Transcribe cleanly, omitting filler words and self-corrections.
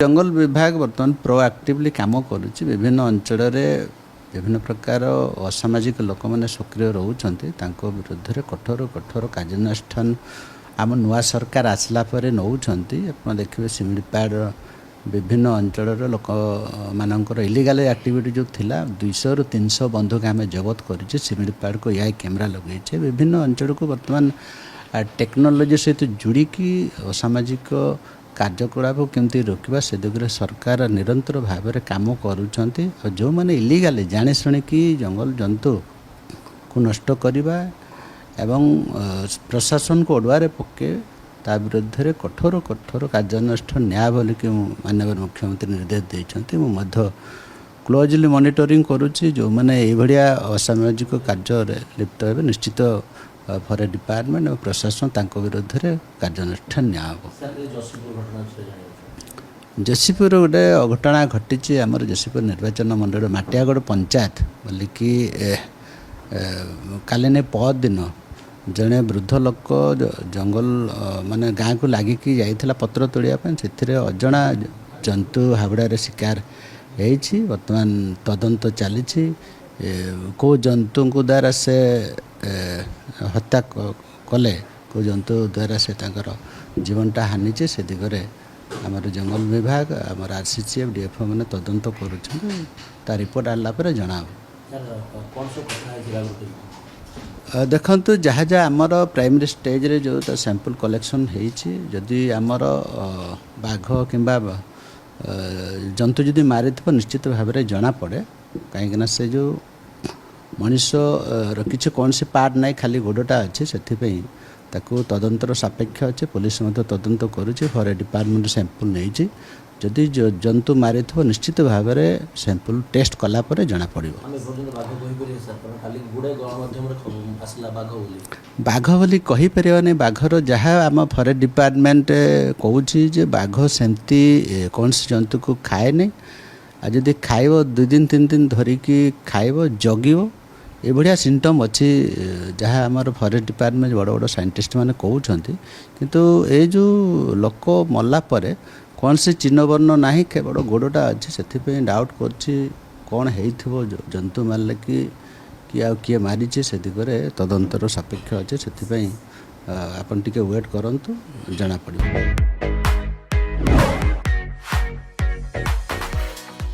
जंगल विभाग बर्तमान प्रोआक्टिवली काम करुच्ची विभिन्न अंचल विभिन्न प्रकार असामाजिक लोक मैंने सक्रिय रोचंत विरुद्ध में कठोर कठोर कार्यानुष्ठान आम नुआ सरकार आसला नौंट आप देखिए सिमिलीपाड़ विभिन्न अंचल लोक मानकर इलिगाल एक्टिविटी जो थिला 200 ରୁ 300 बंधुक आम जबत कर सिमिलीपाड़ को यह कैमेरा लगे विभिन्न अंचल को बर्तमान टेक्नोलोजी सहित जोड़िकी असामाजिक कार्यकलाप केमती रोकवा से दिगरे सरकार निरंतर भाव में काम करुँच जो मैंने इलिगाल जाने शुणिकी जंगल जंतु को नष्ट करवा एवं प्रशासन को ओडुआरे पके ता विरुद्ध में कठोर कठोर कार्यानुष्ठान न्याय बोलिक माननीय मुख्यमंत्री निर्देश देते मुझे क्लोजली मॉनिटरिंग करुच्ची जो मैंने ये असामाजिक कार्य लिप्त हे निश्चित फॉरेस्ट डिपार्टमेंट और प्रशासन तांको विरुद्ध में कार्यानुष्ठान न्याय जसीपुर गोटे अघटना घटी आमर जसीपुर निर्वाचन मंडल माटियागढ़ पंचायत बोलिकी काली नहीं पद दिन जड़े वृद्ध लोक जंगल माने गाँ को लगिकी जाइला पत्र तोड़ापी से अजणा जंतु हावड़े शिकार होती बर्तमान तदंत चली कौ जंतु को द्वारा से हत्या कले कौ जंतु द्वारा से जीवनटा हानिचे से दिगरे आमर जंगल विभाग आमर आरसीसीएफ डीएफओ मैंने तदंत कर रिपोर्ट आला जना देखु जहाँ जहाँ आमर प्राइमरी स्टेज रे जो सैंपल कलेक्शन होती आमर बाघ कि जंतु जदि मारी निश्चित भाव में जना पड़े कहीं से जो मनीष किसी कौन सी पार्ट ना खाली गोड़टा अच्छे से तदंतर सापेक्ष अच्छे पुलिस तदंत करुच्ची फॉरेस्ट डिपार्टमेंट सैंपल नहीं जदि जंतु मारी निश्चित भाव में सैंपल टेस्ट कलापर जना पड़ो बाघ बोली कहीपर बाघर जहाँ आम फॉरेस्ट डिपार्टमेंट कौच बाघ सेमती कौन सी जंतु को खाए नहीं आदि खाइब 2 दिन 3 दिन धरिकी खाइब जगिब ये बढ़िया सिम्पटम अच्छी जहाँ आमर फॉरेस्ट डिपार्टमेंट बड़ बड़ साइंटिस्ट मैंने कहते किंतु ये जो लोक मरला कौन से चिन्ह वर्ण ना केवल गोड़टा अच्छे से डाउट कौन हो जंतु मारे कि आ किए मारी से दिगरे तदंतर सापेक्ष अच्छे से आपन टिके वेट करंतु जना पड़ो।